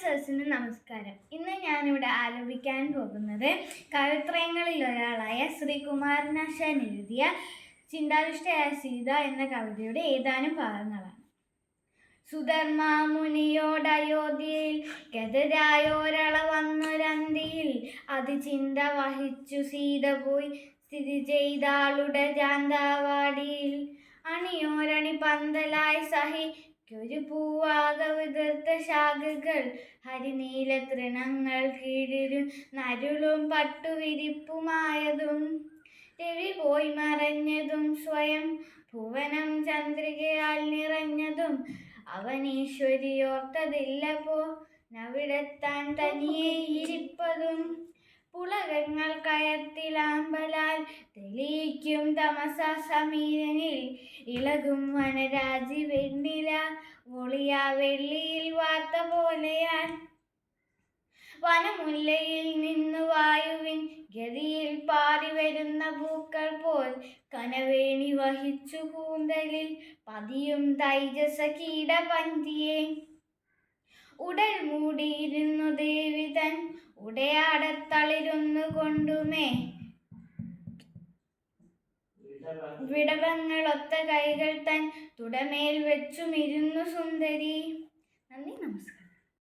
സദസ്സിന് നമസ്കാരം. ഇന്ന് ഞാനിവിടെ ആലപിക്കാൻ പോകുന്നത് കവിത്രയങ്ങളിൽ ഒരാളായ ശ്രീകുമാരനാശാൻ എഴുതിയ ചിന്താവിഷ്ടയായ സീത എന്ന കവിതയുടെ ഏതാനും ഭാഗങ്ങളാണ്. സുധർമാമുനിയോടയോധ്യയിൽ ഗതരായോരള വന്നൊരന്തിയിൽ അതിചിന്ത വഹിച്ചു സീത പോയി സ്ഥിതി ചെയ്താളുടെ ജാന്താവാടിയിൽ. അണിയോരണി പന്തലായി സഹിക്കൊരു പൂവാക വിതർത്ത ശാഖകൾ ഹരിനീല തൃണങ്ങൾ കീഴിലും നരുളും പട്ടുവിരിപ്പുമായതും രവി പോയി മറഞ്ഞതും സ്വയം ഭുവനം ചന്ദ്രികയാൽ നിറഞ്ഞതും അവനീശ്വരിയോർത്തതില്ലപ്പോ നവിടെത്താൻ തനിയെ ഇരിപ്പതും പുളകങ്ങൾ കയത്തിലാമ്പലാൽ തെളിയിക്കും തമസ സമീരനിൽ ഇളകും വനരാജി വെണ്ണില ഒളിയാ വെള്ളിയിൽ വാർത്ത പോലെയാൽ വനമുല്ലയിൽ നിന്നു വായുവിൻ ഗതിയിൽ പാറി വരുന്ന പൂക്കൾ പോൽ കനവേണി വഹിച്ചു കൂന്തലിൽ പതിയും തൈജസ കീടപന്തിയെ ഉടൽ മൂടിയിരുന്നു ദേവി തൻ ഉടയാടത്തളിരുന്നു കൊണ്ടുമേ വിടവങ്ങളൊത്ത കൈകൾ തൻ തുടമേൽ വെച്ചുമിരുന്നു സുന്ദരി.